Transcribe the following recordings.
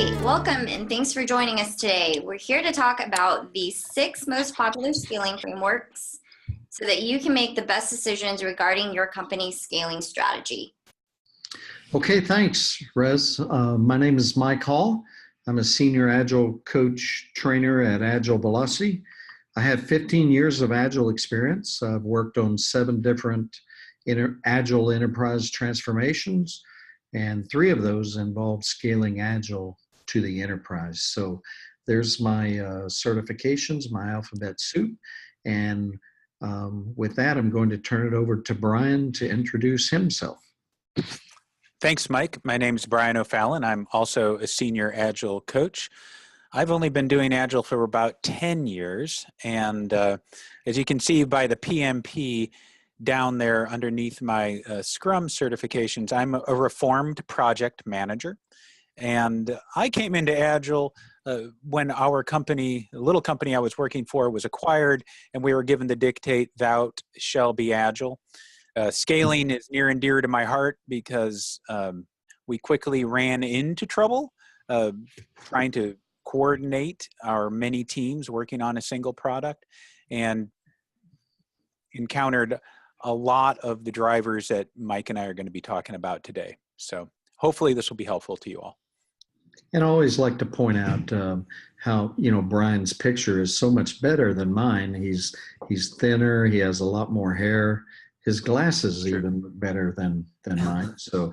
Hi, welcome and thanks for joining us today. We're here to talk about the 6 most popular scaling frameworks so that you can make the best decisions regarding your company's scaling strategy. Okay, thanks, Rez. My name is Mike Hall. I'm a senior Agile coach trainer at Agile Velocity. I have 15 years of Agile experience. I've worked on 7 different Agile enterprise transformations, and 3 of those involved scaling Agile to the enterprise. So there's my certifications, my alphabet soup. And with that, I'm going to turn it over to Brian to introduce himself. Thanks, Mike. My name is Brian O'Fallon. I'm also a senior Agile coach. I've only been doing Agile for about 10 years. And as you can see by the PMP down there underneath my Scrum certifications, I'm a reformed project manager. And I came into Agile when our company, the little company I was working for, was acquired, and we were given the dictate, "Thou shall be Agile." Scaling is near and dear to my heart because we quickly ran into trouble trying to coordinate our many teams working on a single product, and encountered a lot of the drivers that Mike and I are going to be talking about today. So hopefully this will be helpful to you all. And I always like to point out how, Brian's picture is so much better than mine. He's thinner, he has a lot more hair. His glasses even look better than mine. So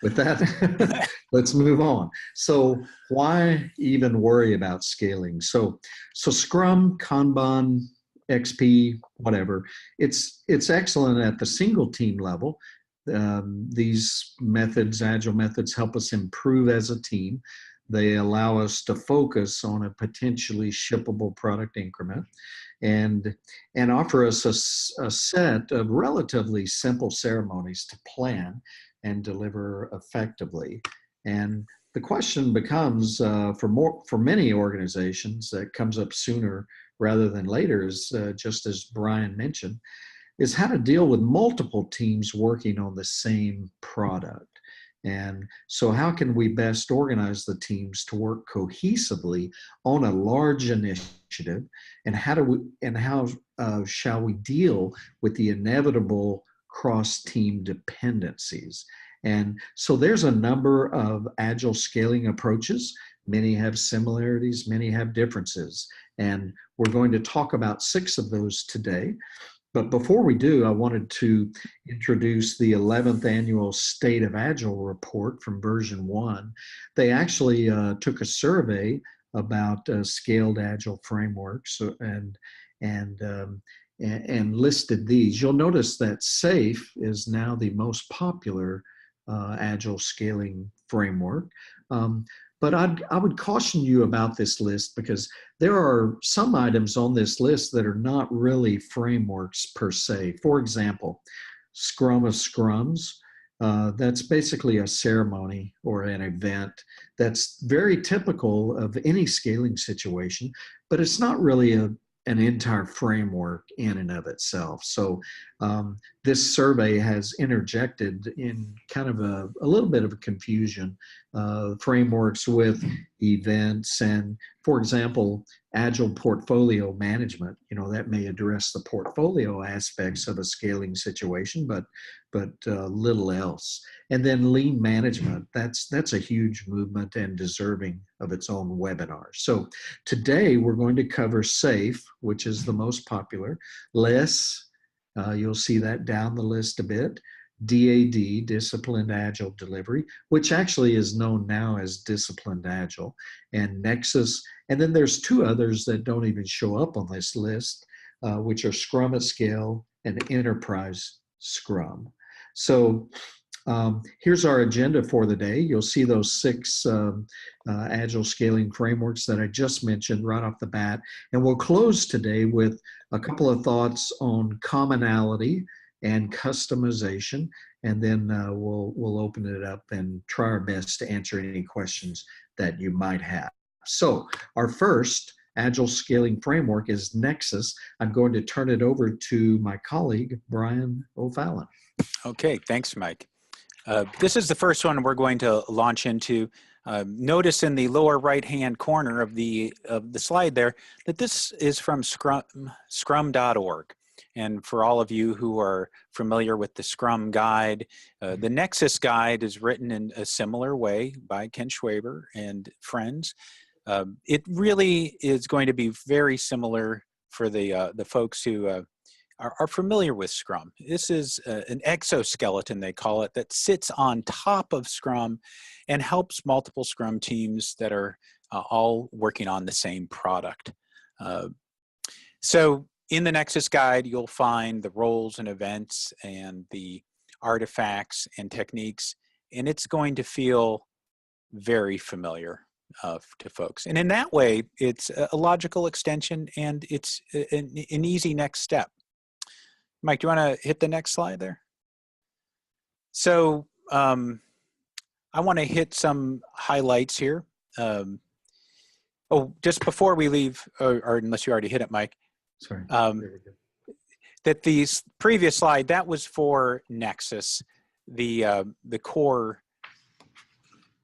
with that, let's move on. So why even worry about scaling? So Scrum, Kanban, XP, whatever, it's excellent at the single team level. These methods, Agile methods, help us improve as a team. They allow us to focus on a potentially shippable product increment and offer us a set of relatively simple ceremonies to plan and deliver effectively. And the question becomes, for many organizations, that comes up sooner rather than later, is just as Brian mentioned, is how to deal with multiple teams working on the same product. And so how can we best organize the teams to work cohesively on a large initiative, and how shall we deal with the inevitable cross-team dependencies? And so there's a number of Agile scaling approaches. Many have similarities, many have differences. And we're going to talk about 6 of those today. But before we do, I wanted to introduce the 11th annual State of Agile report from version 1. They actually took a survey about scaled Agile frameworks and listed these. You'll notice that SAFe is now the most popular Agile scaling framework. But I would caution you about this list because there are some items on this list that are not really frameworks per se. For example, Scrum of Scrums, that's basically a ceremony or an event that's very typical of any scaling situation, but it's not really an entire framework in and of itself. So this survey has interjected in kind of a little bit of a confusion, frameworks with events and, for example, Agile portfolio management. That may address the portfolio aspects of a scaling situation, but little else. And then lean management, that's a huge movement and deserving of its own webinar. So today we're going to cover SAFe, which is the most popular, LESS, you'll see that down the list a bit, DAD, Disciplined Agile Delivery, which actually is known now as Disciplined Agile, and Nexus. And then there's 2 others that don't even show up on this list, which are Scrum at Scale and Enterprise Scrum. So here's our agenda for the day. You'll see those 6 Agile scaling frameworks that I just mentioned right off the bat. And we'll close today with a couple of thoughts on commonality and customization. And then we'll open it up and try our best to answer any questions that you might have. So our first Agile scaling framework is Nexus. I'm going to turn it over to my colleague, Brian O'Fallon. Okay, thanks, Mike. This is the first one we're going to launch into. Notice in the lower right-hand corner of the slide there that this is from scrum.org. And for all of you who are familiar with the Scrum Guide, the Nexus Guide is written in a similar way by Ken Schwaber and friends. It really is going to be very similar for the folks who are familiar with Scrum. This is an exoskeleton, they call it, that sits on top of Scrum and helps multiple Scrum teams that are all working on the same product. So in the Nexus Guide, you'll find the roles and events and the artifacts and techniques, and it's going to feel very familiar to folks. And in that way, it's a logical extension, and it's an easy next step. Mike, do you want to hit the next slide there? So I want to hit some highlights here. Oh, just before we leave, or unless you already hit it, Mike. Sorry. That the previous slide, that was for Nexus, the core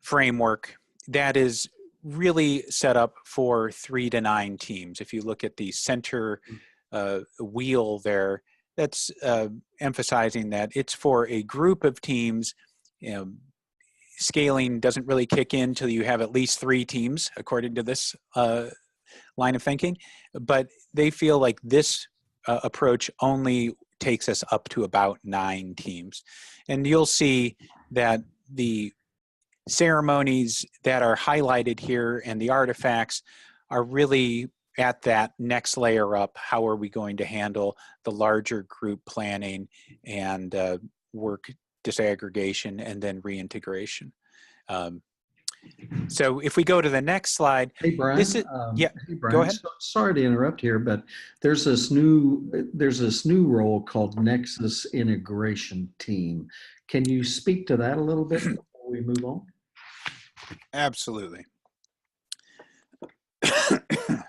framework that is really set up for 3 to 9 teams. If you look at the center wheel there, that's emphasizing that it's for a group of teams. Scaling doesn't really kick in until you have at least 3 teams, according to this line of thinking. But they feel like this approach only takes us up to about 9 teams. And you'll see that the ceremonies that are highlighted here and the artifacts are really at that next layer up. How are we going to handle the larger group planning and work disaggregation and then reintegration? So if we go to the next slide, hey Brian, this is, yeah, hey Brian, go ahead. Sorry to interrupt here, but there's this new role called Nexus Integration Team. Can you speak to that a little bit before we move on? Absolutely.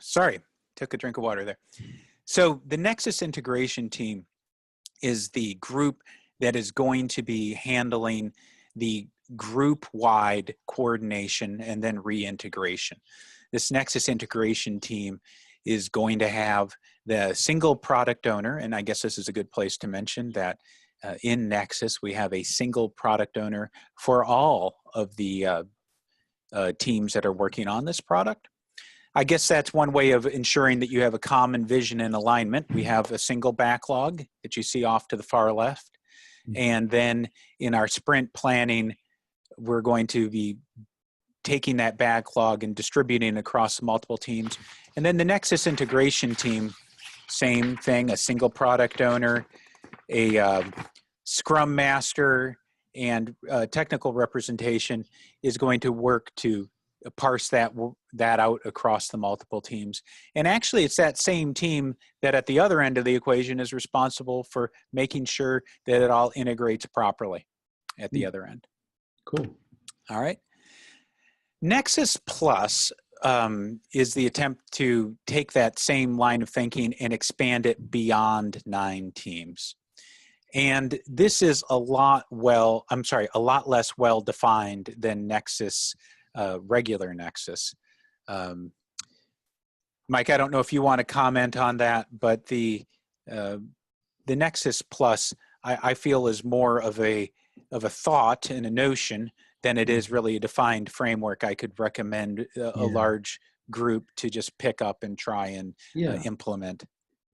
Sorry, took a drink of water there. So the Nexus Integration Team is the group that is going to be handling the group-wide coordination and then reintegration. This Nexus Integration Team is going to have the single product owner, and I guess this is a good place to mention that in Nexus we have a single product owner for all of the teams that are working on this product. I guess that's one way of ensuring that you have a common vision and alignment. We have a single backlog that you see off to the far left. And then in our sprint planning, we're going to be taking that backlog and distributing across multiple teams. And then the Nexus Integration Team, same thing, a single product owner, a Scrum Master, and technical representation is going to work to parse that out across the multiple teams. And actually, it's that same team that at the other end of the equation is responsible for making sure that it all integrates properly at the other end. Cool. All right. Nexus Plus is the attempt to take that same line of thinking and expand it beyond 9 teams. And this is a lot less well defined than Nexus, regular Nexus. Mike, I don't know if you want to comment on that, but the Nexus Plus, I feel, is more of a thought and a notion than it is really a defined framework I could recommend a large group to just pick up and try and implement.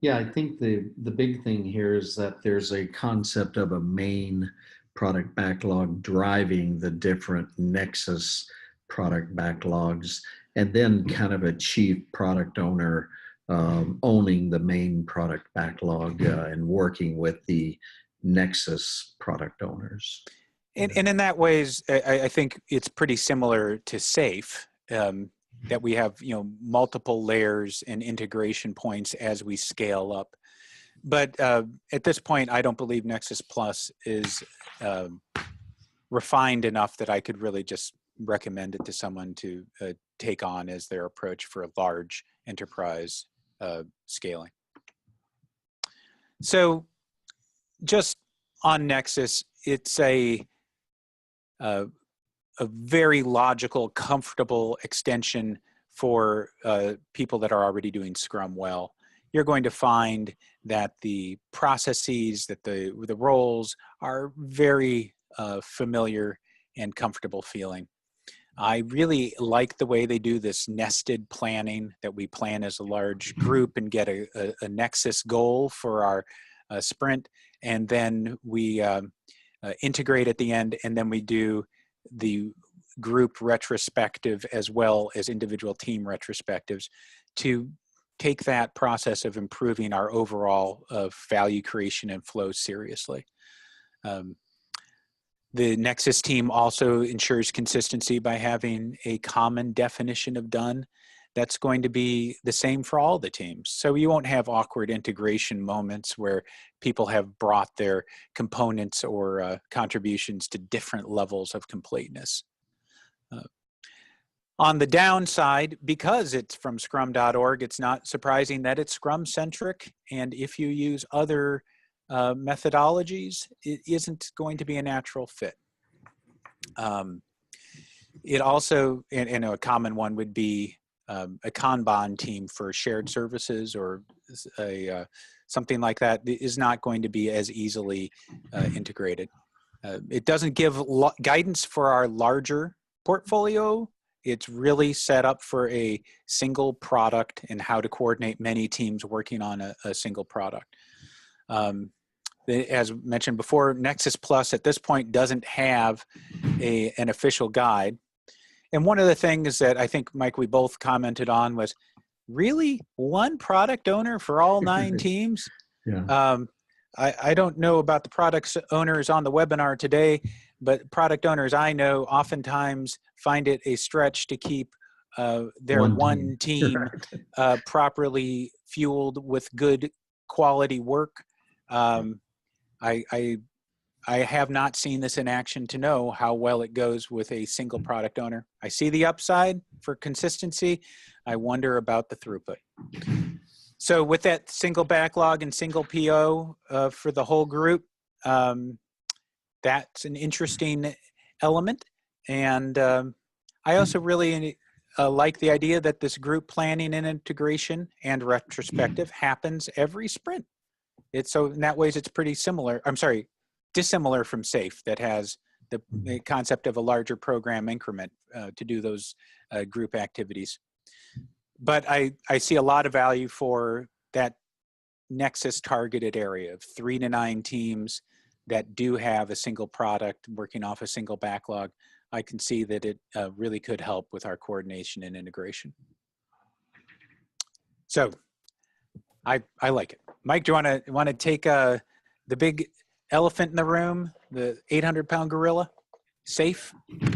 Yeah, I think the big thing here is that there's a concept of a main product backlog driving the different Nexus product backlogs, and then kind of a chief product owner owning the main product backlog and working with the Nexus product owners. And in that ways, I think it's pretty similar to SAFe, that we have multiple layers and integration points as we scale up. But at this point, I don't believe Nexus Plus is refined enough that I could really just recommend it to someone to take on as their approach for a large enterprise scaling. So just on Nexus, it's a very logical, comfortable extension for people that are already doing Scrum well. You're going to find that the processes, that the roles are very familiar and comfortable feeling. I really like the way they do this nested planning, that we plan as a large group and get a Nexus goal for our sprint, and then we integrate at the end, and then we do the group retrospective as well as individual team retrospectives to take that process of improving our overall value creation and flow seriously. The Nexus team also ensures consistency by having a common definition of done. That's going to be the same for all the teams. So you won't have awkward integration moments where people have brought their components or contributions to different levels of completeness. On the downside, because it's from scrum.org, it's not surprising that it's Scrum-centric. And if you use other methodologies, it isn't going to be a natural fit. It also, and a common one would be a Kanban team for shared services or something like that is not going to be as easily integrated. It doesn't give guidance for our larger portfolio. It's really set up for a single product and how to coordinate many teams working on a single product. As mentioned before, Nexus Plus at this point doesn't have an official guide. And one of the things that I think, Mike, we both commented on was, really, one product owner for all 9 teams? Yeah. I don't know about the product owners on the webinar today, but product owners I know oftentimes find it a stretch to keep their one team Right. properly fueled with good quality work. I have not seen this in action to know how well it goes with a single product owner. I see the upside for consistency. I wonder about the throughput. So with that single backlog and single PO for the whole group, that's an interesting element. And I also really like the idea that this group planning and integration and retrospective happens every sprint. So in that ways, it's pretty similar. I'm sorry, dissimilar from SAFE, that has the concept of a larger program increment to do those group activities. But I see a lot of value for that Nexus targeted area of 3 to 9 teams that do have a single product working off a single backlog. I can see that it really could help with our coordination and integration. So I like it. Mike, do you want to take the big elephant in the room, the 800-pound gorilla? SAFE?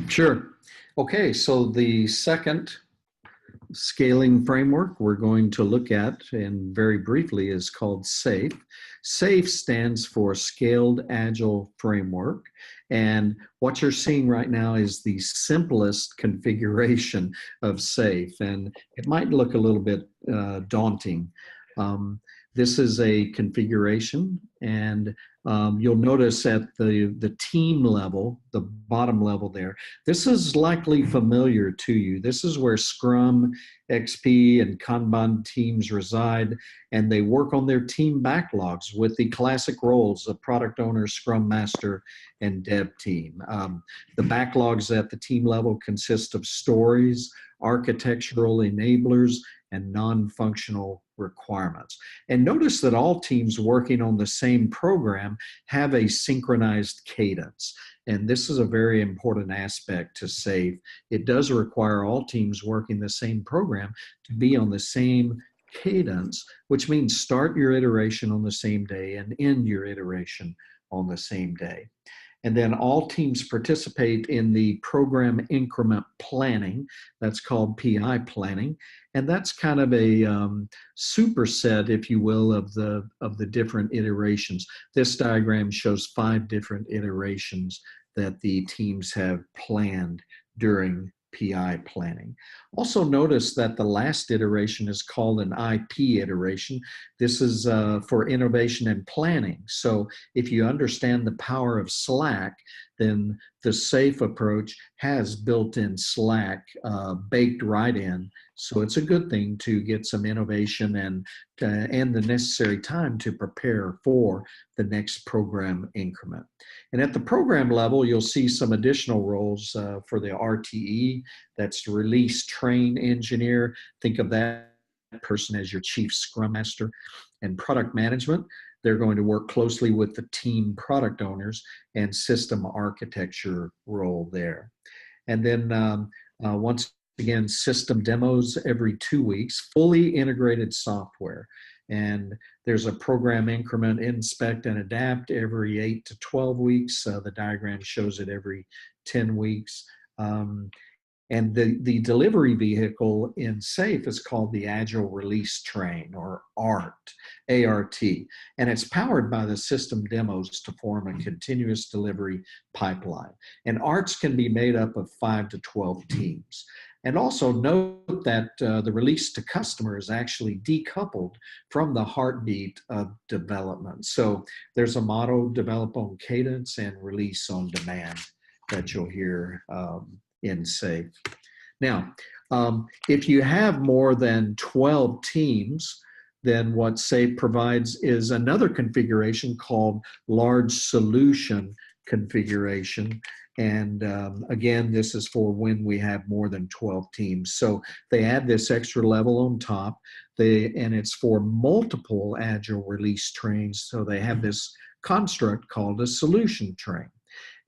Sure. Okay, so the second scaling framework we're going to look at, and very briefly, is called SAFE. SAFE stands for Scaled Agile Framework. And what you're seeing right now is the simplest configuration of SAFE. And it might look a little bit daunting. This is a configuration, and you'll notice at the team level, the bottom level there, this is likely familiar to you. This is where Scrum, XP, and Kanban teams reside, and they work on their team backlogs with the classic roles of product owner, Scrum Master, and Dev team. The backlogs at the team level consist of stories, architectural enablers, and non-functional requirements. And notice that all teams working on the same program have a synchronized cadence. And this is a very important aspect to SAFE. It does require all teams working the same program to be on the same cadence, which means start your iteration on the same day and end your iteration on the same day. And then all teams participate in the program increment planning. That's called PI planning. And that's kind of a superset, if you will, of the different iterations. This diagram shows 5 different iterations that the teams have planned during PI planning. Also notice that the last iteration is called an IP iteration. This is for innovation and planning. So if you understand the power of Slack, then the SAFE approach has built-in Slack baked right in. So it's a good thing to get some innovation and the necessary time to prepare for the next program increment. And at the program level, you'll see some additional roles for the RTE, that's Release Train Engineer. Think of that person as your chief Scrum Master. And product management, they're going to work closely with the team product owners and system architecture role there. And then once again, system demos every 2 weeks, fully integrated software. And there's a program increment, inspect and adapt every 8 to 12 weeks. The diagram shows it every 10 weeks. And the delivery vehicle in SAFE is called the Agile Release Train, or ART, A-R-T. And it's powered by the system demos to form a continuous delivery pipeline. And ARTs can be made up of 5 to 12 teams. And also note that the release to customer is actually decoupled from the heartbeat of development. So there's a motto: develop on cadence and release on demand, that you'll hear in SAFE. Now, if you have more than 12 teams, then what SAFE provides is another configuration called large solution configuration. And again, this is for when we have more than 12 teams. So they add this extra level on top, and it's for multiple Agile release trains. So they have this construct called a solution train.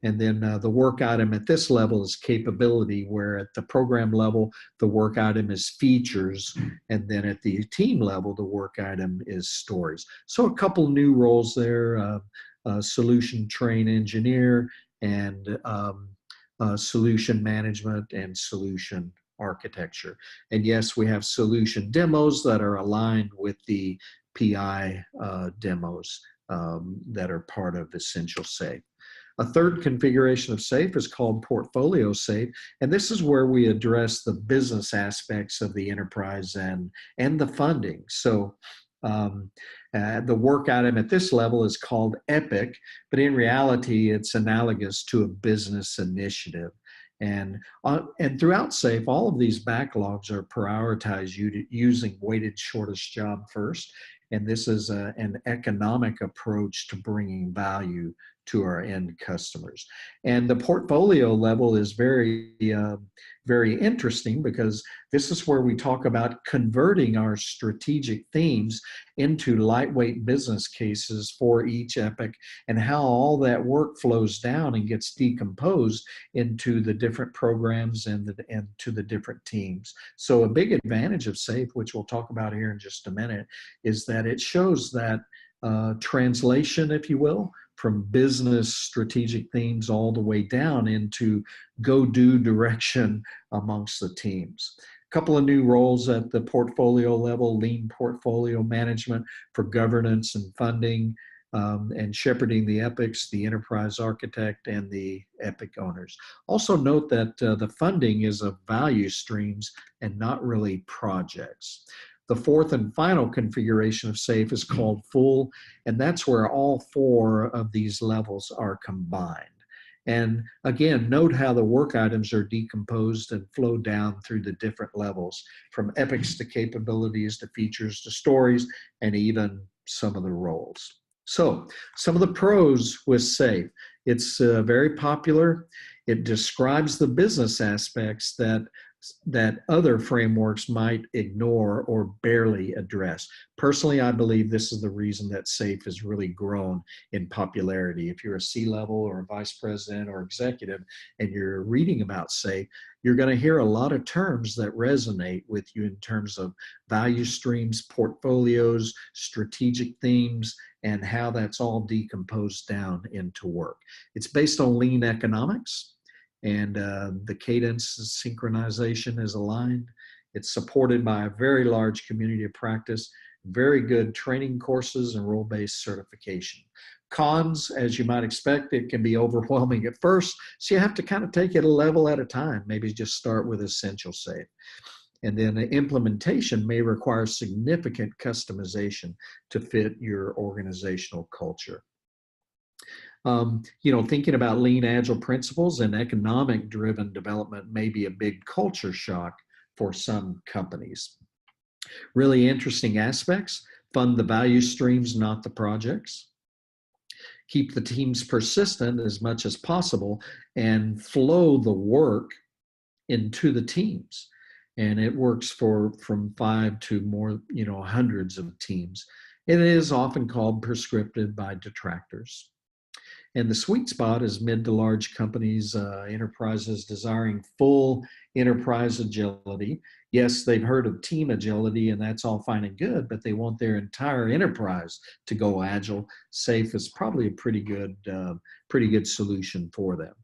And then the work item at this level is capability, where at the program level, the work item is features. And then at the team level, the work item is stories. So a couple new roles there, solution train engineer, and solution management and solution architecture. And yes, we have solution demos that are aligned with the PI demos that are part of Essential SAFE. A third configuration of SAFE is called Portfolio SAFE, and this is where we address the business aspects of the enterprise and the funding. So the work item at this level is called EPIC, but in reality, it's analogous to a business initiative. And throughout SAFE, all of these backlogs are prioritized using weighted shortest job first. And this is an economic approach to bringing value to our end customers. And the portfolio level is very, very interesting, because this is where we talk about converting our strategic themes into lightweight business cases for each epic, and how all that work flows down and gets decomposed into the different programs and to the different teams. So a big advantage of SAFE, which we'll talk about here in just a minute, is that it shows that translation, if you will, from business strategic themes all the way down into go-do direction amongst the teams. A couple of new roles at the portfolio level: lean portfolio management for governance and funding, and shepherding the epics, the enterprise architect, and the epic owners. Also note that the funding is of value streams and not really projects. The fourth and final configuration of SAFE is called full, and that's where all 4 of these levels are combined. And again, note how the work items are decomposed and flow down through the different levels, from epics to capabilities to features to stories, and even some of the roles. So some of the pros with SAFE: it's very popular. It describes the business aspects that other frameworks might ignore or barely address. Personally, I believe this is the reason that SAFE has really grown in popularity. If you're a C-level or a vice president or executive and you're reading about SAFE, you're going to hear a lot of terms that resonate with you in terms of value streams, portfolios, strategic themes, and how that's all decomposed down into work. It's based on lean economics, and the cadence synchronization is aligned. It's supported by a very large community of practice, very good training courses, and role-based certification. Cons, as you might expect, it can be overwhelming at first, so you have to kind of take it a level at a time. Maybe just start with Essential SAFE. And then the implementation may require significant customization to fit your organizational culture. Thinking about lean agile principles and economic driven development may be a big culture shock for some companies. Really interesting aspects: fund the value streams, not the projects. Keep the teams persistent as much as possible and flow the work into the teams. And it works from 5 to more, hundreds of teams. It is often called prescriptive by detractors. And the sweet spot is mid to large companies, enterprises desiring full enterprise agility. Yes, they've heard of team agility, and that's all fine and good, but they want their entire enterprise to go agile. SAFe is probably a pretty good solution for them.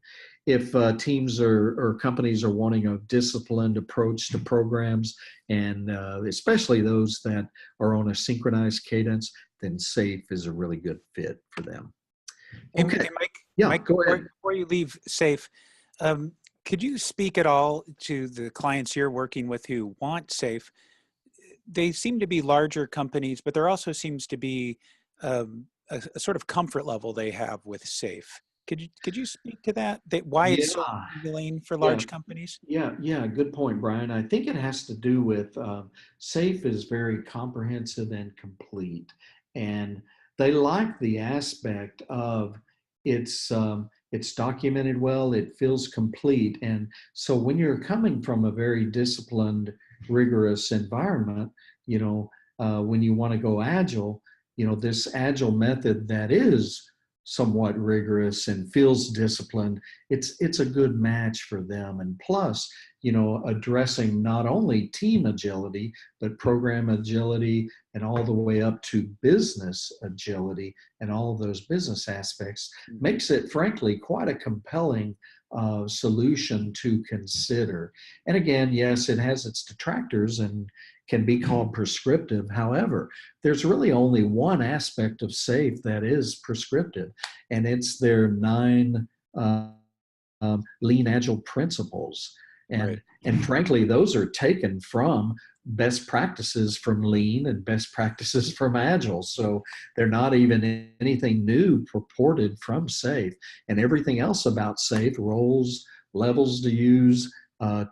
If teams or companies are wanting a disciplined approach to programs, and especially those that are on a synchronized cadence, then SAFe is a really good fit for them. Okay. Hey, Mike, yeah, Mike, go ahead. Before you leave SAFe, could you speak at all to the clients you're working with who want SAFe? They seem to be larger companies, but there also seems to be a sort of comfort level they have with SAFe. Could you speak to that? Why it's so appealing for large companies? Yeah, good point, Brian. I think it has to do with SAFe is very comprehensive and complete, and they like the aspect of it's documented well, it feels complete, and so when you're coming from a very disciplined, rigorous environment, when you want to go agile, this agile method that is somewhat rigorous and feels disciplined, it's a good match for them. And plus, addressing not only team agility, but program agility and all the way up to business agility and all of those business aspects makes it, frankly, quite a compelling solution to consider. And again, yes, it has its detractors and can be called prescriptive. However, there's really only one aspect of SAFe that is prescriptive, and it's their 9 lean agile principles. And frankly, those are taken from best practices from lean and best practices from agile. So they're not even anything new purported from SAFe. And everything else about SAFe, roles, levels to use,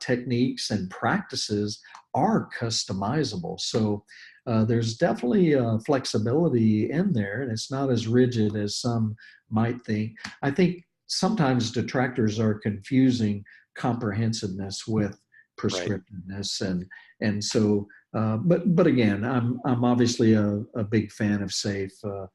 techniques and practices are customizable. So there's definitely flexibility in there, and it's not as rigid as some might think. I think sometimes detractors are confusing comprehensiveness with prescriptiveness, and so. But again, I'm obviously a big fan of SAFe.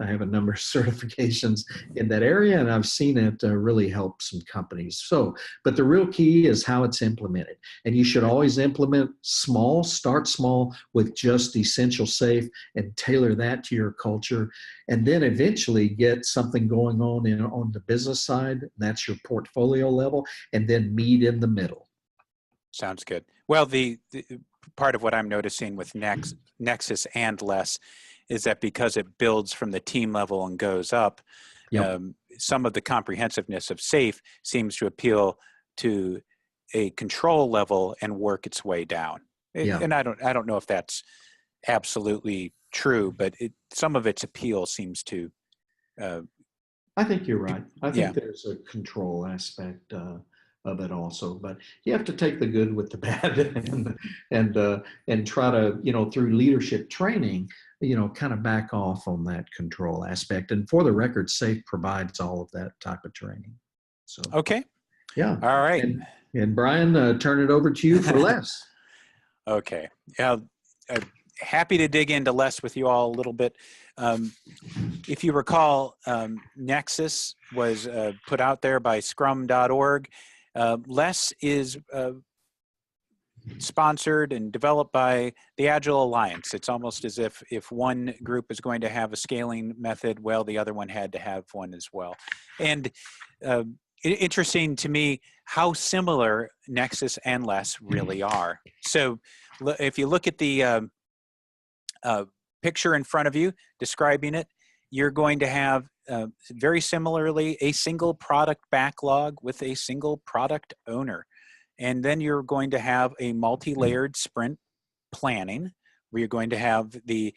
I have a number of certifications in that area, and I've seen it really help some companies. But the real key is how it's implemented. And you should always implement small, start small with just essential SAFe and tailor that to your culture. And then eventually get something going on the business side. That's your portfolio level, and then meet in the middle. Sounds good. Well, the part of what I'm noticing with Nexus and Less is that because it builds from the team level and goes up, some of the comprehensiveness of SAFe seems to appeal to a control level and work its way down. And I don't know if that's absolutely true, but some of its appeal seems to. I think you're right. I think there's a control aspect of it also, but you have to take the good with the bad and try to, through leadership training, kind of back off on that control aspect. And for the record, SAFe provides all of that type of training. So okay, yeah, all right. And Brian, turn it over to you for Less. Okay, happy to dig into Less with you all a little bit. If you recall, Nexus was put out there by Scrum.org. Less is sponsored and developed by the Agile Alliance. It's almost as if one group is going to have a scaling method, well, the other one had to have one as well. And interesting to me how similar Nexus and Less really are. So if you look at the picture in front of you describing it, you're going to have very similarly a single product backlog with a single product owner. And then you're going to have a multi-layered sprint planning where you're going to have the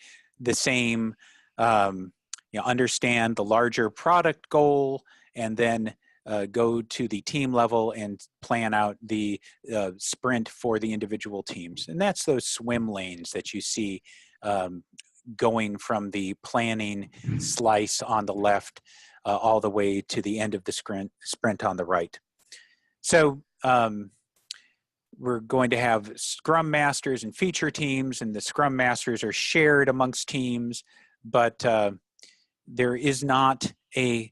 same understand the larger product goal, and then go to the team level and plan out the sprint for the individual teams. And that's those swim lanes that you see going from the planning slice on the left all the way to the end of the sprint on the right. So we're going to have Scrum Masters and feature teams, and the Scrum Masters are shared amongst teams, but there is not a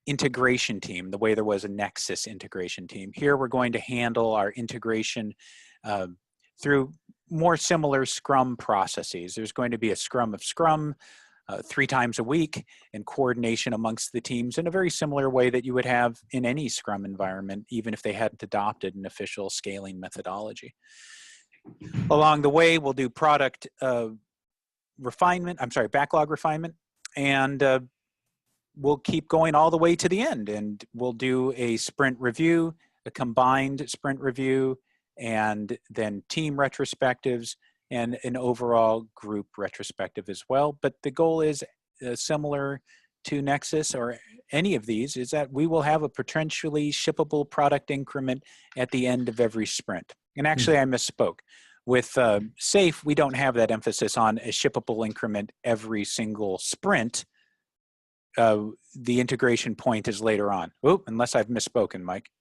integration team the way there was a Nexus integration team. Here we're going to handle our integration through more similar Scrum processes. There's going to be a Scrum of Scrum 3 times a week, and coordination amongst the teams in a very similar way that you would have in any Scrum environment, even if they hadn't adopted an official scaling methodology. Along the way, we'll do product backlog refinement, and we'll keep going all the way to the end, and we'll do a sprint review, a combined sprint review, and then team retrospectives, and an overall group retrospective as well. But the goal is similar to Nexus or any of these, is that we will have a potentially shippable product increment at the end of every sprint. And actually, I misspoke. With SAFe, we don't have that emphasis on a shippable increment every single sprint. The integration point is later on. Oh, unless I've misspoken, Mike.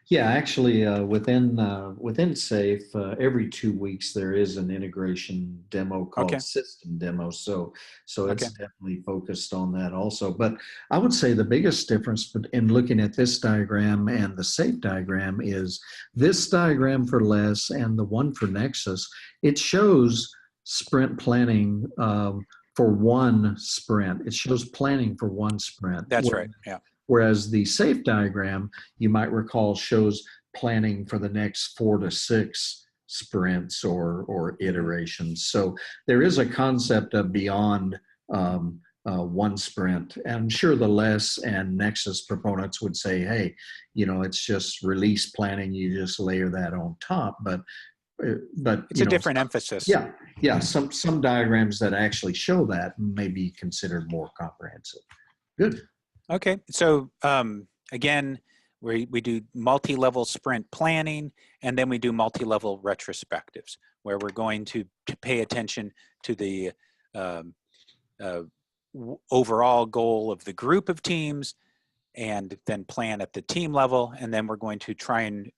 Yeah, actually, within SAFe, every 2 weeks there is an integration demo called System Demo. So it's definitely focused on that also. But I would say the biggest difference in looking at this diagram and the SAFe diagram is this diagram for LESS and the one for Nexus. It shows sprint planning for one sprint. It shows planning for one sprint. That's right. Yeah. Whereas the SAFe diagram, you might recall, shows planning for the next 4 to 6 sprints or iterations. So there is a concept of beyond one sprint. And I'm sure the LESS and Nexus proponents would say, hey, it's just release planning. You just layer that on top. But it's a different emphasis. Yeah. Some diagrams that actually show that may be considered more comprehensive. Good. Okay, so again, we do multi-level sprint planning, and then we do multi-level retrospectives, where we're going to pay attention to the overall goal of the group of teams, and then plan at the team level, and then we're going to try and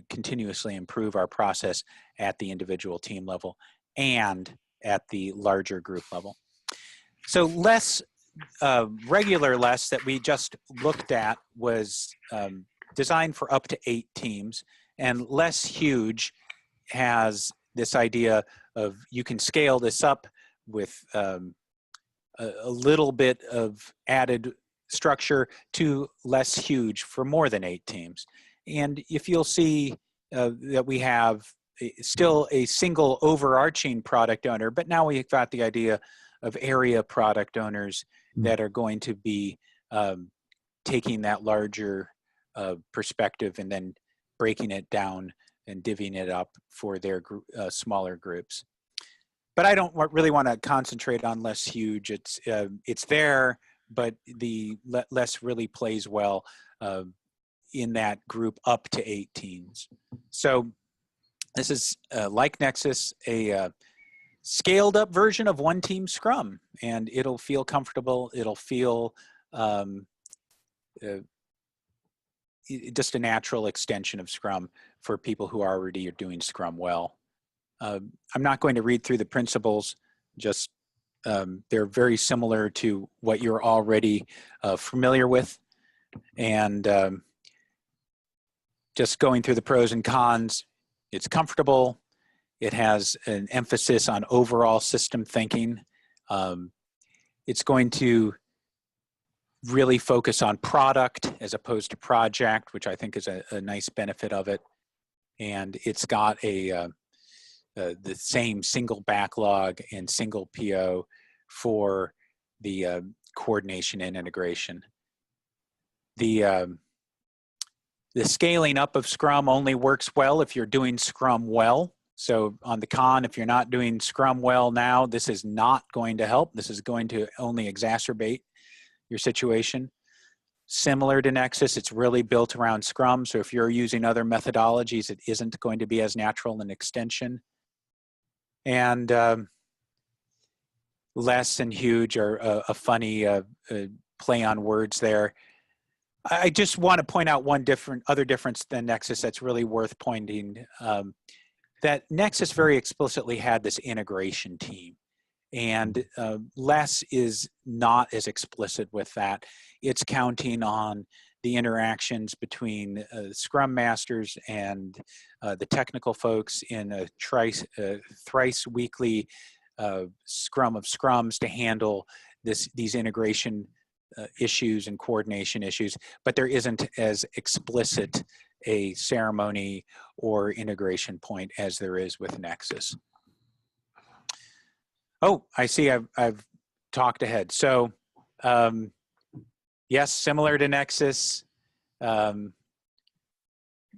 continuously improve our process at the individual team level and at the larger group level. So regular LESS that we just looked at was designed for up to 8 teams, and LESS Huge has this idea of you can scale this up with a little bit of added structure to LESS Huge for more than 8 teams. And if you'll see that we have still a single overarching product owner, but now we've got the idea of area product owners that are going to be taking that larger perspective and then breaking it down and divvying it up for their smaller groups. But I don't really want to concentrate on LESS Huge. It's there, but the LESS really plays well in that group up to 8 teams. So this is, like Nexus, a scaled up version of one team Scrum, and it'll feel comfortable. It'll feel just a natural extension of Scrum for people who already are doing Scrum well. I'm not going to read through the principles, just they're very similar to what you're already familiar with, and just going through the pros and cons. It's comfortable. It has an emphasis on overall system thinking. It's going to really focus on product as opposed to project, which I think is a nice benefit of it. And it's got the same single backlog and single PO for the coordination and integration. The scaling up of Scrum only works well if you're doing Scrum well. So on the con, if you're not doing Scrum well now, this is not going to help. This is going to only exacerbate your situation. Similar to Nexus, it's really built around Scrum. So if you're using other methodologies, it isn't going to be as natural an extension. And less and huge are a funny play on words there. I just want to point out one other difference than Nexus that's really worth pointing. That Nexus very explicitly had this integration team, and Less is not as explicit with that. It's counting on the interactions between Scrum Masters and the technical folks in a thrice weekly scrum of scrums to handle these integration issues and coordination issues, but there isn't as explicit a ceremony or integration point as there is with Nexus. Oh, I see I've talked ahead. So yes, similar to Nexus,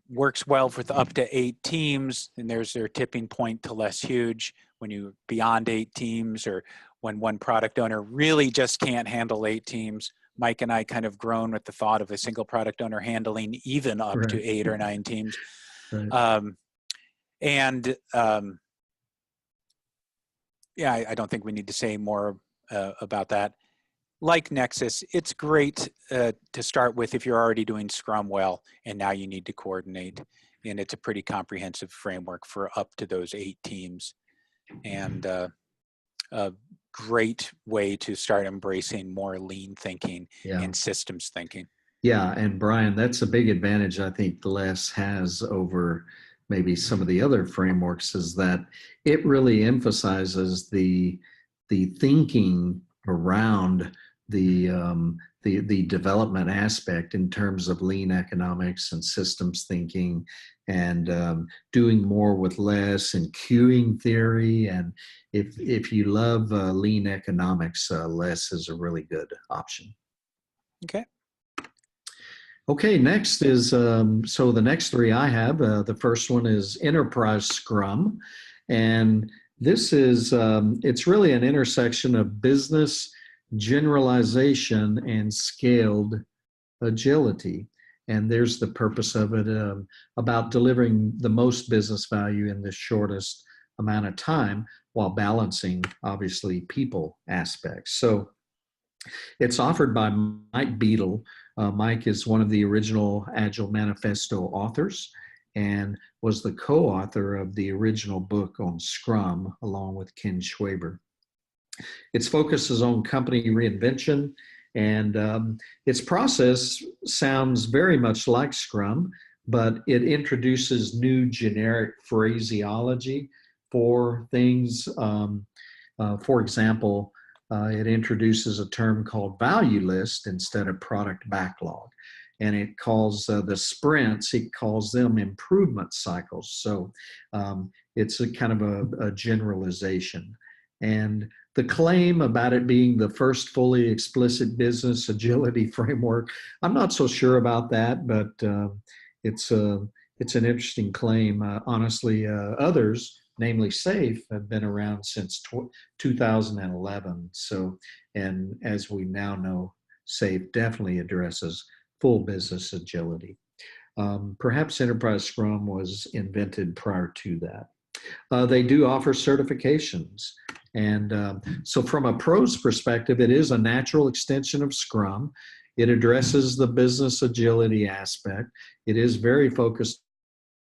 works well with up to 8 teams, and there's their tipping point to less huge when you beyond 8 teams, or when one product owner really just can't handle 8 teams. Mike and I kind of grown with the thought of a single product owner handling even up to 8 or 9 teams. Right. Yeah, I don't think we need to say more about that. Like Nexus, it's great to start with if you're already doing Scrum well and now you need to coordinate. And it's a pretty comprehensive framework for up to those 8 teams. And a great way to start embracing more lean thinking and systems thinking. Yeah, and Brian, that's a big advantage I think Less has over maybe some of the other frameworks, is that it really emphasizes the thinking around the development aspect in terms of lean economics and systems thinking, and doing more with less, and queuing theory. And if you love lean economics, Less is a really good option. Okay. Okay, next is, so the next 3 I have, the first one is Enterprise Scrum. And this is, it's really an intersection of business generalization and scaled agility. And there's the purpose of it, about delivering the most business value in the shortest amount of time while balancing, obviously, people aspects. So it's offered by Mike Beadle. Mike is one of the original Agile Manifesto authors and was the co-author of the original book on Scrum, along with Ken Schwaber. Its focus is on company reinvention, and its process sounds very much like Scrum, but it introduces new generic phraseology for things. For example, it introduces a term called value list instead of product backlog. And it calls the sprints, it calls them improvement cycles. So it's a kind of a generalization. And the claim about it being the first fully explicit business agility framework, I'm not so sure about that, but it's an interesting claim. Honestly, others, namely SAFe, have been around since 2011. So, and as we now know, SAFe definitely addresses full business agility. Perhaps Enterprise Scrum was invented prior to that. They do offer certifications. And so from a pro's perspective, it is a natural extension of Scrum. It addresses the business agility aspect. It is very focused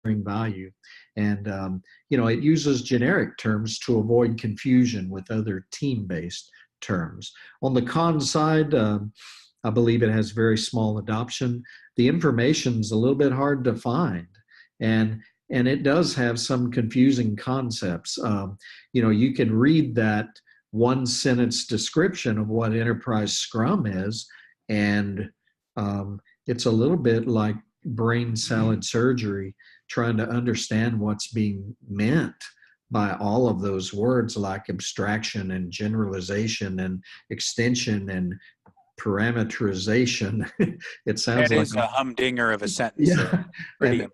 on value. And, you know, it uses generic terms to avoid confusion with other team-based terms. On the con side, I believe it has very small adoption. The information's a little bit hard to find. And it does have some confusing concepts. You know, you can read that 1-sentence description of what Enterprise Scrum is, and it's a little bit like brain salad surgery, trying to understand what's being meant by all of those words like abstraction and generalization and extension and parameterization. It sounds that like is a humdinger of a sentence. Yeah.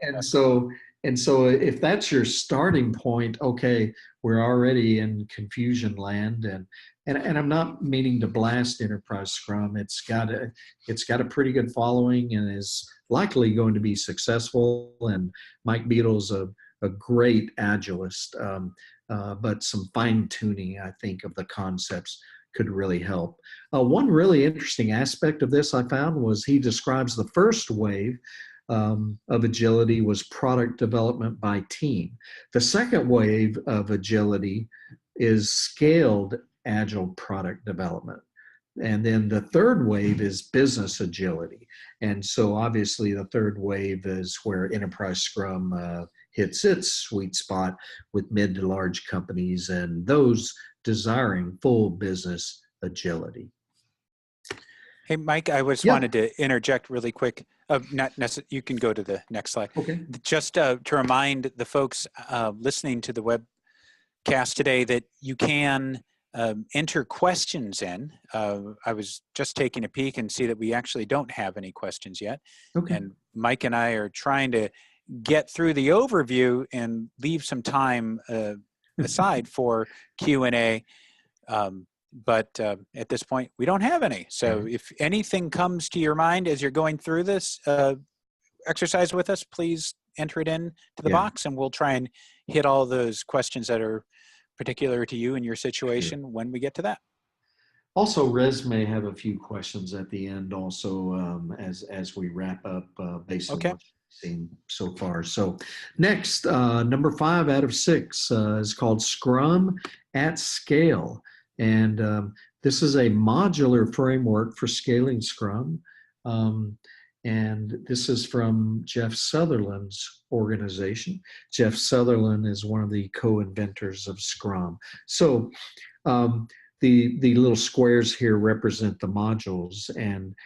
And so if that's your starting point, okay, we're already in confusion land, and and I'm not meaning to blast Enterprise Scrum. It's got a pretty good following and is likely going to be successful. And Mike Beadle's a great agilist, but some fine tuning, I think, of the concepts could really help. One really interesting aspect of this I found was he describes the first wave of agility was product development by team. The second wave of agility is scaled agile product development. And then the third wave is business agility. And so obviously the third wave is where Enterprise Scrum hits its sweet spot with mid to large companies and those desiring full business agility. Hey, Mike, I just wanted to interject really quick. You can go to the next slide. Okay. Just to remind the folks listening to the webcast today that you can enter questions in. I was just taking a peek and see that we actually don't have any questions yet. Okay. And Mike and I are trying to get through the overview and leave some time aside for Q&A. But at this point, we don't have any. So if anything comes to your mind as you're going through this exercise with us, please enter it in to the box and we'll try and hit all those questions that are particular to you and your situation when we get to that. Also, Rez may have a few questions at the end also as we wrap up based on what you've seen so far. So next, number 5 out of 6 is called Scrum at Scale. And this is a modular framework for scaling Scrum. And this is from Jeff Sutherland's organization. Jeff Sutherland is one of the co-inventors of Scrum. So the little squares here represent the modules. And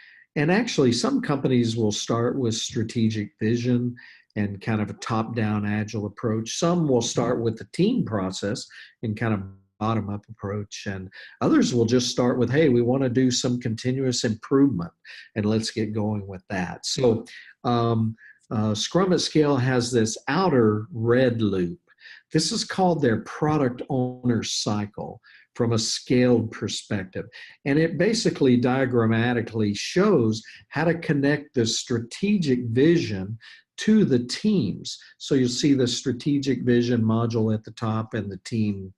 actually, some companies will start with strategic vision and kind of a top-down agile approach. Some will start with the team process and kind of bottom-up approach, and others will just start with, hey, we want to do some continuous improvement, and let's get going with that. So Scrum at Scale has this outer red loop. This is called their product owner cycle from a scaled perspective, and it basically diagrammatically shows how to connect the strategic vision to the teams. So you'll see the strategic vision module at the top and the team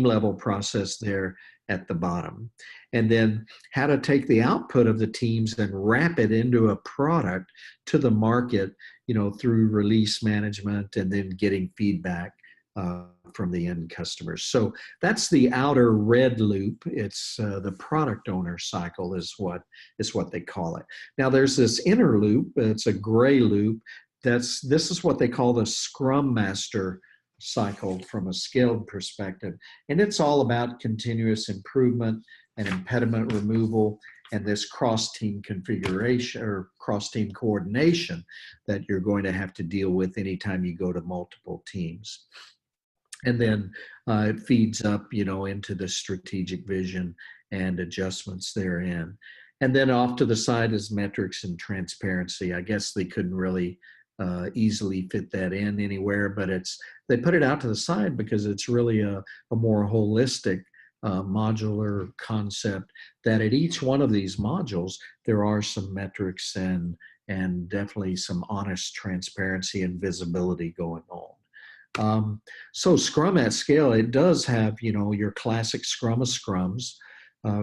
level process there at the bottom. And then how to take the output of the teams and wrap it into a product to the market, through release management and then getting feedback from the end customers. So that's the outer red loop. It's the product owner cycle is what they call it. Now there's this inner loop. It's a gray loop. This is what they call the Scrum Master cycle from a scaled perspective. And it's all about continuous improvement and impediment removal and this cross-team configuration or cross-team coordination that you're going to have to deal with anytime you go to multiple teams. And then it feeds up, into the strategic vision and adjustments therein. And then off to the side is metrics and transparency. I guess they couldn't really easily fit that in anywhere, but they put it out to the side because it's really a more holistic modular concept that at each one of these modules, there are some metrics and definitely some honest transparency and visibility going on. So Scrum at Scale, it does have, your classic Scrum of Scrums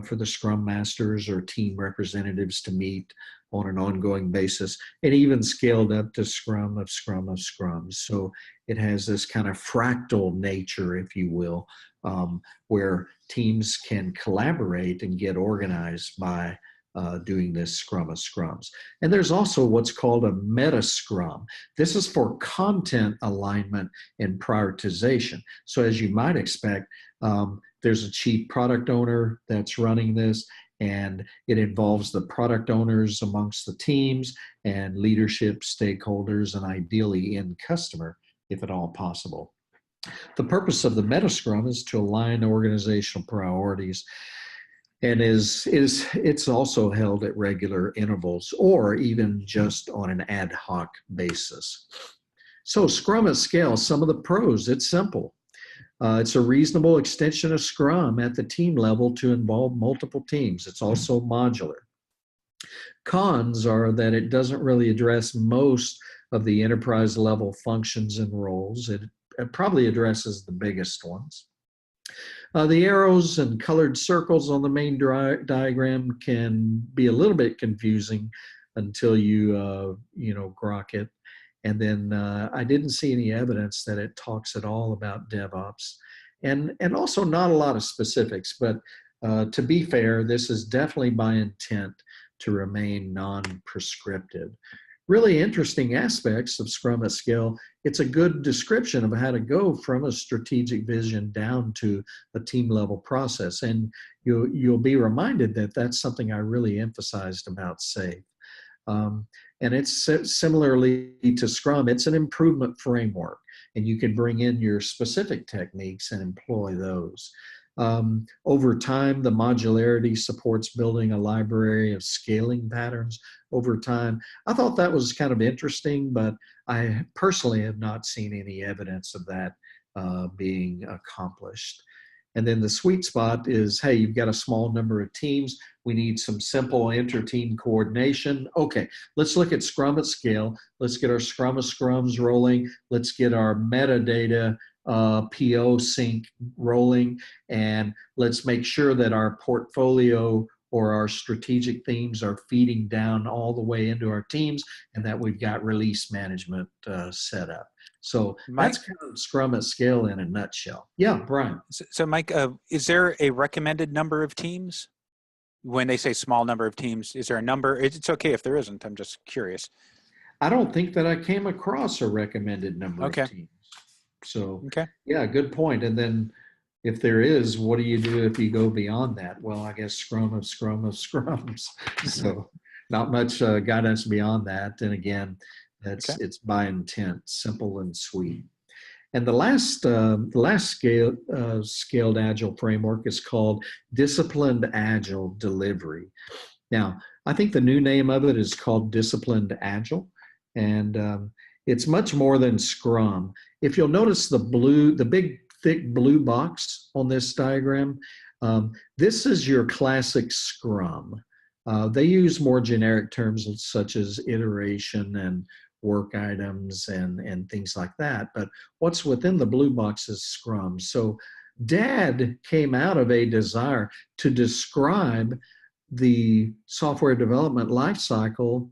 for the Scrum Masters or team representatives to meet on an ongoing basis, and even scaled up to Scrum of Scrums. So it has this kind of fractal nature, if you will, where teams can collaborate and get organized by doing this Scrum of Scrums. And there's also what's called a meta Scrum. This is for content alignment and prioritization. So as you might expect, there's a chief product owner that's running this, and it involves the product owners amongst the teams and leadership, stakeholders, and ideally end customer, if at all possible. The purpose of the Meta Scrum is to align organizational priorities, and it's also held at regular intervals or even just on an ad hoc basis. So Scrum at Scale, some of the pros, it's simple. It's a reasonable extension of Scrum at the team level to involve multiple teams. It's also modular. Cons are that it doesn't really address most of the enterprise level functions and roles. It probably addresses the biggest ones. The arrows and colored circles on the main diagram can be a little bit confusing until you grok it. And then I didn't see any evidence that it talks at all about DevOps, and also not a lot of specifics. But to be fair, this is definitely by intent to remain non-prescriptive. Really interesting aspects of Scrum at Scale. It's a good description of how to go from a strategic vision down to a team level process. And you'll be reminded that that's something I really emphasized about SAFe. And it's similarly to Scrum, it's an improvement framework, and you can bring in your specific techniques and employ those. Over time, the modularity supports building a library of scaling patterns over time. I thought that was kind of interesting, but I personally have not seen any evidence of that being accomplished. And then the sweet spot is, hey, you've got a small number of teams. We need some simple inter-team coordination. Okay, let's look at Scrum at Scale. Let's get our Scrum of Scrums rolling. Let's get our metadata PO sync rolling. And let's make sure that our portfolio or our strategic themes are feeding down all the way into our teams, and that we've got release management set up. So Mike, that's kind of Scrum at Scale in a nutshell. Yeah, Brian. So Mike, is there a recommended number of teams? When they say small number of teams, is there a number? It's okay if there isn't. I'm just curious. I don't think that I came across a recommended number of teams. So, yeah, good point. And then if there is, what do you do if you go beyond that? Well, I guess Scrum of Scrums. So not much guidance beyond that. And again, it's by intent, simple and sweet. And the last scaled Agile framework is called Disciplined Agile Delivery. Now, I think the new name of it is called Disciplined Agile, and it's much more than Scrum. If you'll notice the big thick blue box on this diagram, this is your classic Scrum. They use more generic terms such as iteration and work items and things like that. But what's within the blue box is Scrum. So DAD came out of a desire to describe the software development lifecycle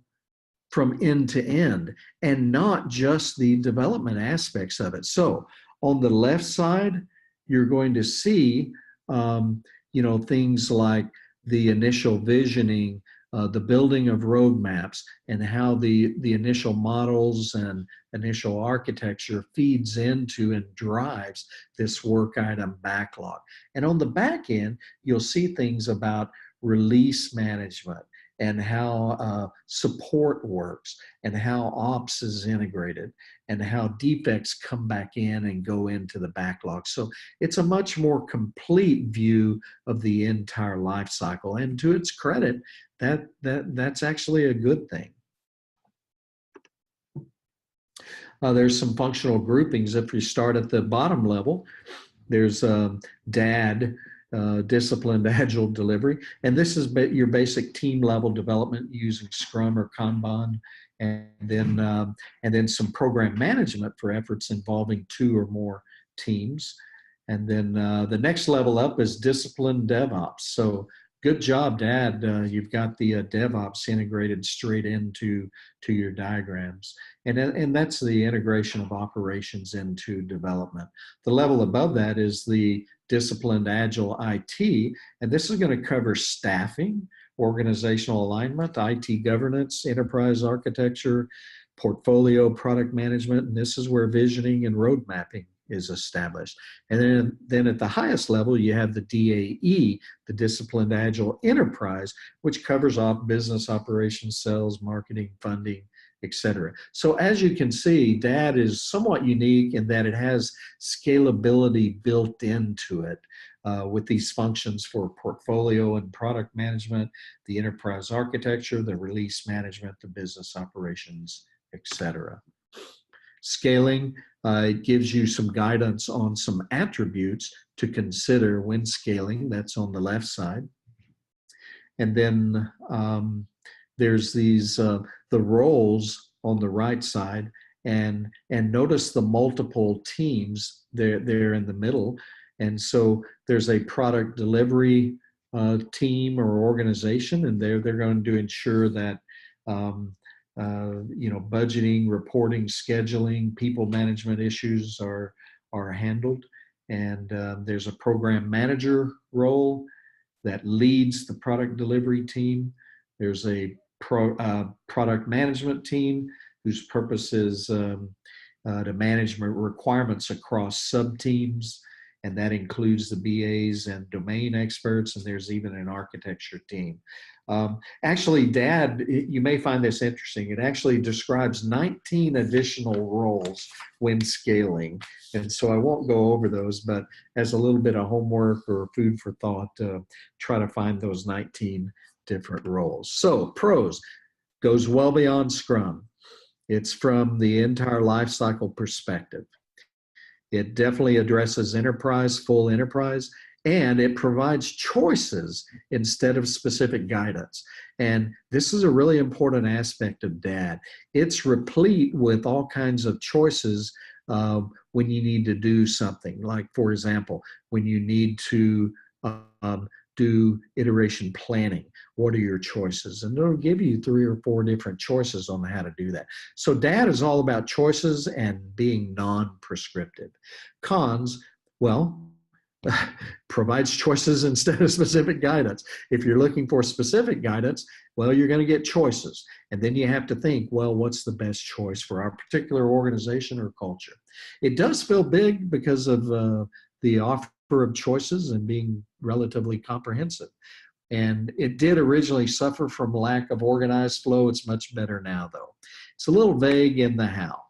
from end to end, and not just the development aspects of it. So on the left side, you're going to see things like the initial visioning, the building of roadmaps, and how the initial models and initial architecture feeds into and drives this work item backlog. And on the back end, you'll see things about release management and how support works and how ops is integrated and how defects come back in and go into the backlog. So it's a much more complete view of the entire life cycle. And to its credit, that's actually a good thing. There's some functional groupings. If you start at the bottom level, there's DAD, Disciplined Agile Delivery, and this is your basic team level development using Scrum or Kanban, and then some program management for efforts involving 2 or more teams. And then the next level up is Disciplined DevOps. So good job, Dad. You've got the DevOps integrated straight into your diagrams. And that's the integration of operations into development. The level above that is the Disciplined Agile IT, and this is going to cover staffing, organizational alignment, IT governance, enterprise architecture, portfolio product management, and this is where visioning and road mapping is established. And then at the highest level, you have the DAE, the Disciplined Agile Enterprise, which covers off business operations, sales, marketing, funding, etc. So as you can see, DAD is somewhat unique in that it has scalability built into it with these functions for portfolio and product management, the enterprise architecture, the release management, the business operations, etc. Scaling, It gives you some guidance on some attributes to consider when scaling. That's on the left side. And then there's these the roles on the right side, and notice the multiple teams there in the middle. And so there's a product delivery team or organization, and they're going to ensure that budgeting, reporting, scheduling, people management issues are handled. And there's a program manager role that leads the product delivery team. There's a product management team whose purpose is to manage requirements across sub-teams, and that includes the BAs and domain experts, and there's even an architecture team. Actually, Dad, you may find this interesting. It actually describes 19 additional roles when scaling. And so I won't go over those, but as a little bit of homework or food for thought, try to find those 19 different roles. So pros, goes well beyond Scrum. It's from the entire lifecycle perspective. It definitely addresses enterprise, full enterprise, and it provides choices instead of specific guidance. And this is a really important aspect of DAD. It's replete with all kinds of choices when you need to do something. Like, for example, when you need to do iteration planning, what are your choices? And it'll give you 3 or 4 different choices on how to do that. So DAD is all about choices and being non-prescriptive. Cons, well, provides choices instead of specific guidance. If you're looking for specific guidance, well, you're going to get choices. And then you have to think, well, what's the best choice for our particular organization or culture? It does feel big because of the offer of choices and being relatively comprehensive. And it did originally suffer from lack of organized flow. It's much better now, though. It's a little vague in the how.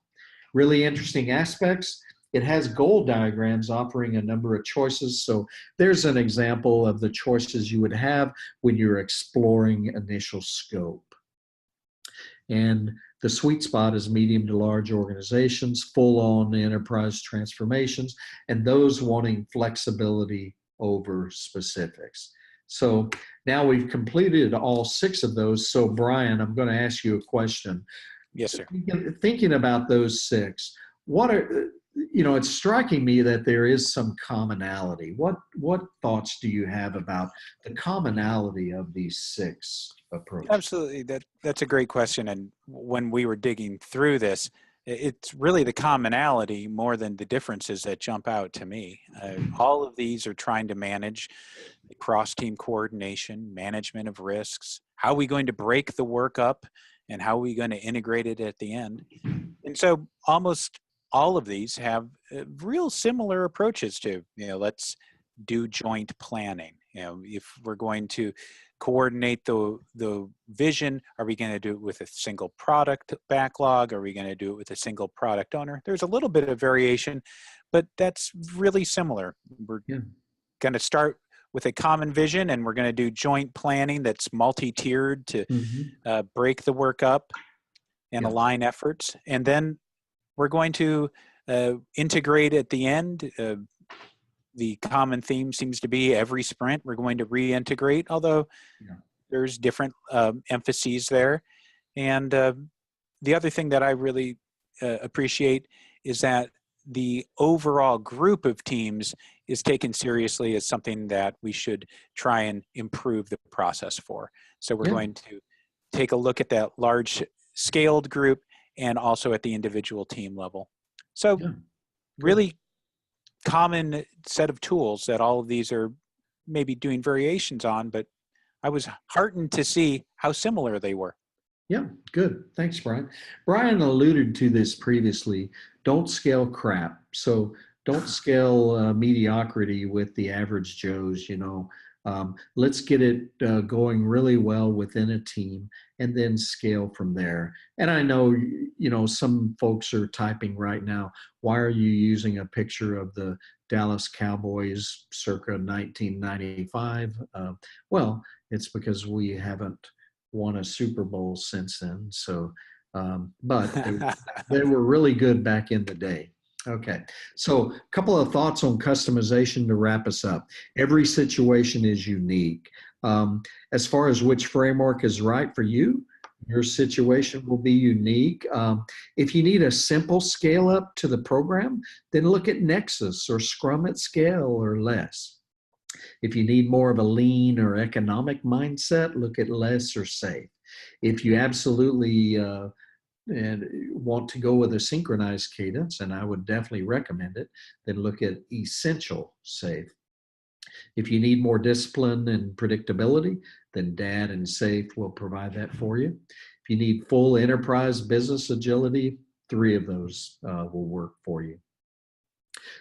Really interesting aspects. It has goal diagrams offering a number of choices. So there's an example of the choices you would have when you're exploring initial scope. And the sweet spot is medium to large organizations, full-on enterprise transformations, and those wanting flexibility over specifics. So now we've completed all 6 of those. So Brian, I'm going to ask you a question. Yes, sir. Thinking about those 6, what are, it's striking me that there is some commonality. What thoughts do you have about the commonality of these 6 approaches? Absolutely. That's a great question. And when we were digging through this, it's really the commonality more than the differences that jump out to me. All of these are trying to manage the cross-team coordination, management of risks. How are we going to break the work up, and how are we going to integrate it at the end? And so almost all of these have real similar approaches to, let's do joint planning. If we're going to coordinate the vision, are we going to do it with a single product backlog? Are we going to do it with a single product owner? There's a little bit of variation, but that's really similar. We're going to start with a common vision, and we're going to do joint planning that's multi-tiered to break the work up and align efforts. And then we're going to integrate at the end. The common theme seems to be every sprint we're going to reintegrate, although there's different emphases there. And the other thing that I really appreciate is that the overall group of teams is taken seriously as something that we should try and improve the process for. So we're going to take a look at that large scaled group and also at the individual team level. So really common set of tools that all of these are maybe doing variations on, but I was heartened to see how similar they were. Yeah, good. Thanks, Brian. Brian alluded to this previously. Don't scale crap. So don't scale mediocrity with the average Joes, let's get it going really well within a team and then scale from there. And I know, some folks are typing right now, why are you using a picture of the Dallas Cowboys circa 1995? Well, it's because we haven't won a Super Bowl since then. So, but they were really good back in the day. Okay, so a couple of thoughts on customization to wrap us up. Every situation is unique. As far as which framework is right for you, your situation will be unique. If you need a simple scale up to the program, then look at Nexus or Scrum at Scale or less. If you need more of a lean or economic mindset, look at less or safe. If you absolutely and want to go with a synchronized cadence, and I would definitely recommend it, then look at essential safe. If you need more discipline and predictability, then DAD and SAFE will provide that for you. If you need full enterprise business agility, three of those will work for you.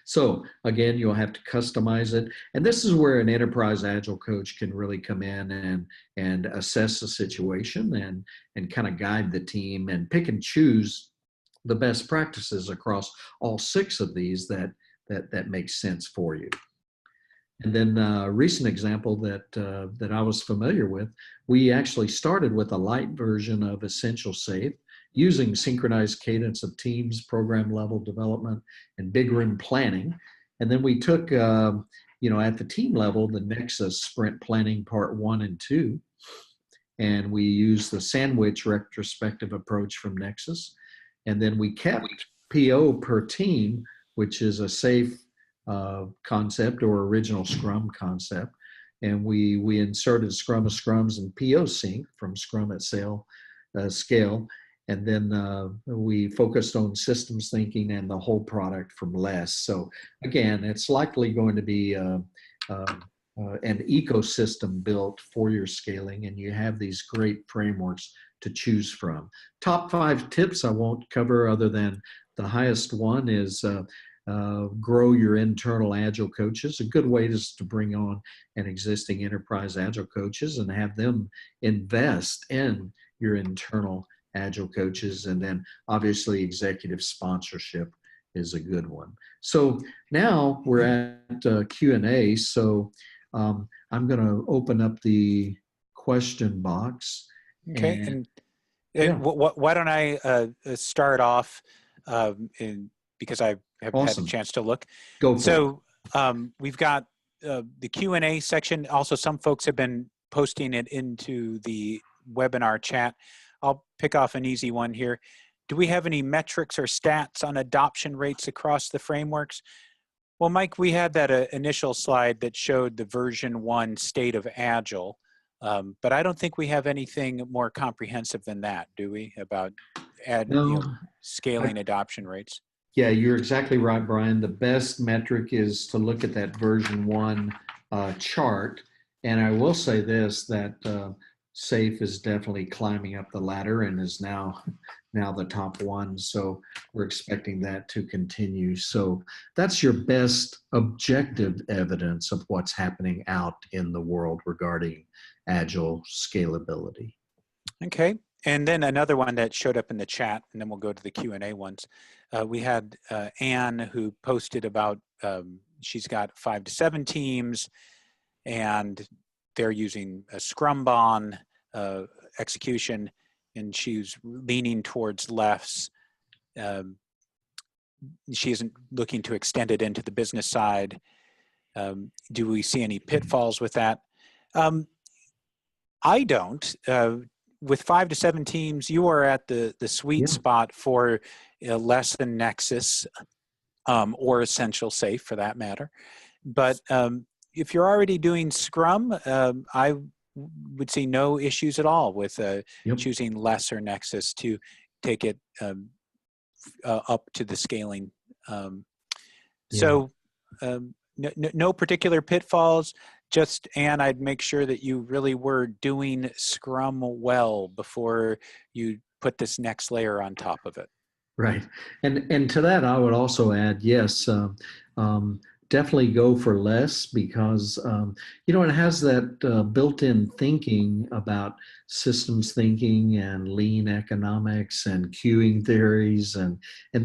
So again, you'll have to customize it. And this is where an enterprise agile coach can really come in and assess the situation and kind of guide the team and pick and choose the best practices across all six of these that makes sense for you. And then a recent example that I was familiar with, we actually started with a light version of Essential Safe using synchronized cadence of teams, program level development, and big room planning. And then we took, at the team level, the Nexus Sprint Planning Part 1 and 2, and we used the sandwich retrospective approach from Nexus. And then we kept PO per team, which is a safe concept or original Scrum concept. And we inserted Scrum of Scrums and PO sync from Scrum at Scale. And then we focused on systems thinking and the whole product from less. So again, it's likely going to be an ecosystem built for your scaling, and you have these great frameworks to choose from. Top 5 tips I won't cover, other than the highest one is grow your internal agile coaches. A good way is to bring on an existing enterprise agile coaches and have them invest in your internal agile coaches. And then obviously executive sponsorship is a good one. So now we're at Q&A. So I'm going to open up the question box. Okay. Why don't I start off because I haven't had a chance to look. Go for it. We've got the Q&A section. Also, some folks have been posting it into the webinar chat. I'll pick off an easy one here. Do we have any metrics or stats on adoption rates across the frameworks? Well, Mike, we had that initial slide that showed the version 1 state of Agile, but I don't think we have anything more comprehensive than that, do we, about scaling adoption rates? Yeah, you're exactly right, Brian. The best metric is to look at that version 1 chart. And I will say this, that SAFE is definitely climbing up the ladder and is now the top one. So we're expecting that to continue. So that's your best objective evidence of what's happening out in the world regarding agile scalability. Okay. And then another one that showed up in the chat, and then we'll go to the Q&A ones. We had Anne, who posted about she's got 5 to 7 teams, and they're using a Scrumban execution, and she's leaning towards less. She isn't looking to extend it into the business side. Do we see any pitfalls with that? I don't. With 5 to 7 teams, you are at the sweet spot for less than Nexus or Essential Safe for that matter. But if you're already doing Scrum, I would see no issues at all with choosing less or Nexus to take it up to the scaling. So no particular pitfalls. Just, Anne, I'd make sure that you really were doing Scrum well before you put this next layer on top of it. Right. And to that, I would also add, yes, definitely go for less because, it has that built-in thinking about systems thinking and lean economics and queuing theories and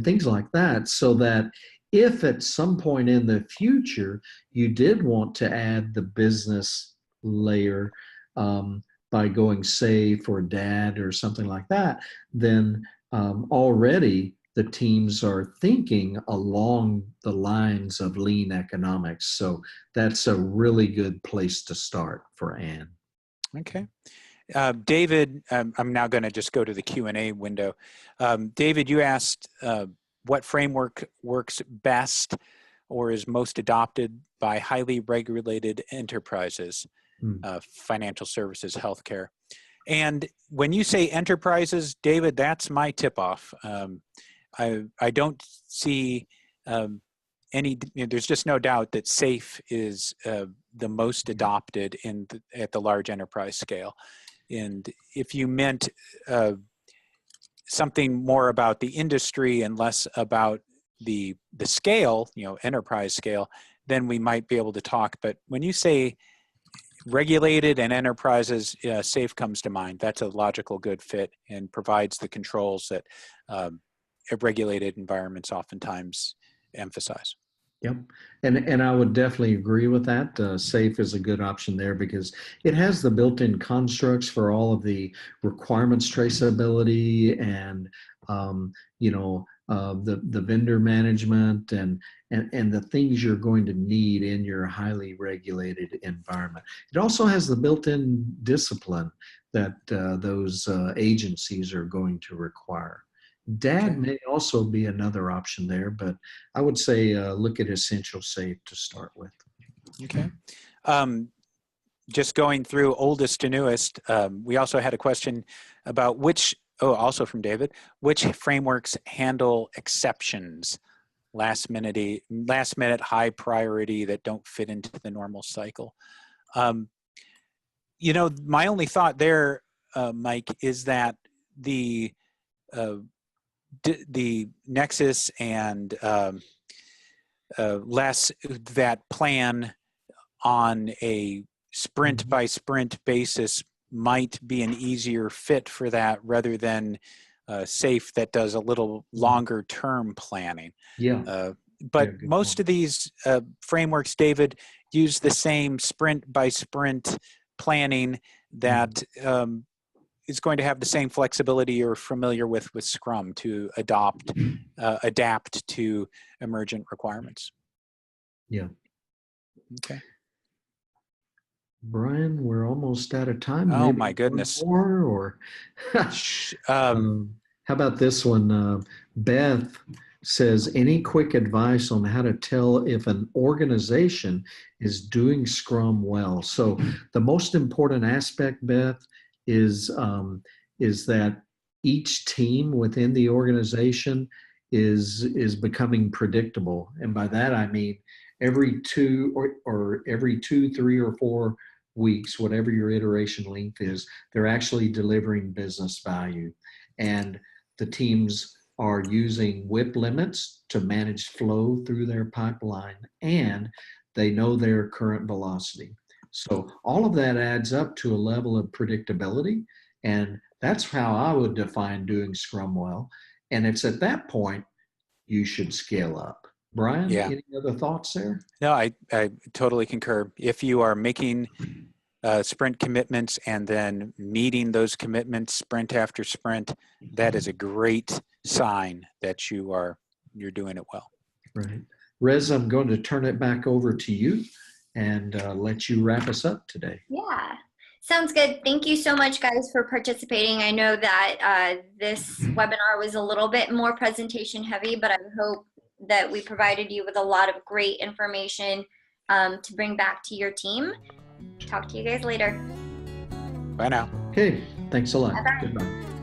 things like that, so that if at some point in the future you did want to add the business layer by going SAFE or DAD or something like that, then already the teams are thinking along the lines of lean economics. So that's a really good place to start for Ann. Okay. David, I'm now going to just go to the Q&A window. David, you asked what framework works best or is most adopted by highly regulated enterprises, financial services, healthcare. And when you say enterprises, David, that's my tip-off. I don't see there's just no doubt that SAFe is the most adopted at the large enterprise scale. And if you meant something more about the industry and less about the scale, enterprise scale, then we might be able to talk. But when you say regulated and enterprises, SAFe comes to mind. That's a logical good fit and provides the controls that regulated environments oftentimes emphasize. Yep. And I would definitely agree with that. SAFe is a good option there because it has the built-in constructs for all of the requirements traceability and, the vendor management and the things you're going to need in your highly regulated environment. It also has the built-in discipline that those agencies are going to require. DAD may also be another option there, but I would say look at Essential SAFe to start with. Okay. Just going through oldest to newest, we also had a question about also from David, which frameworks handle exceptions, last minute high priority that don't fit into the normal cycle. My only thought there, Mike, is that the Nexus and less that plan on a sprint by sprint basis might be an easier fit for that rather than SAFe that does a little longer term planning. But most of these frameworks, David, use the same sprint by sprint planning that is going to have the same flexibility you're familiar with Scrum to adapt to emergent requirements. Yeah. Okay. Brian, we're almost out of time. Oh, maybe my goodness. More, or how about this one? Beth says, any quick advice on how to tell if an organization is doing Scrum well? So the most important aspect, Beth, is that each team within the organization is becoming predictable. And by that, I mean every 2 or every 2, 3, or 4 weeks, whatever your iteration length is, they're actually delivering business value. And the teams are using WIP limits to manage flow through their pipeline, and they know their current velocity. So all of that adds up to a level of predictability, and that's how I would define doing Scrum well. And it's at that point you should scale up. Brian, any other thoughts there? No, I totally concur. If you are making sprint commitments and then meeting those commitments sprint after sprint, that is a great sign that you're doing it well. Right. Rez, I'm going to turn it back over to you and let you wrap us up today. Yeah, sounds good. Thank you so much, guys, for participating. I know that this webinar was a little bit more presentation heavy, but I hope that we provided you with a lot of great information to bring back to your team. Talk to you guys later. Bye now. Okay, thanks a lot. Bye-bye. Goodbye.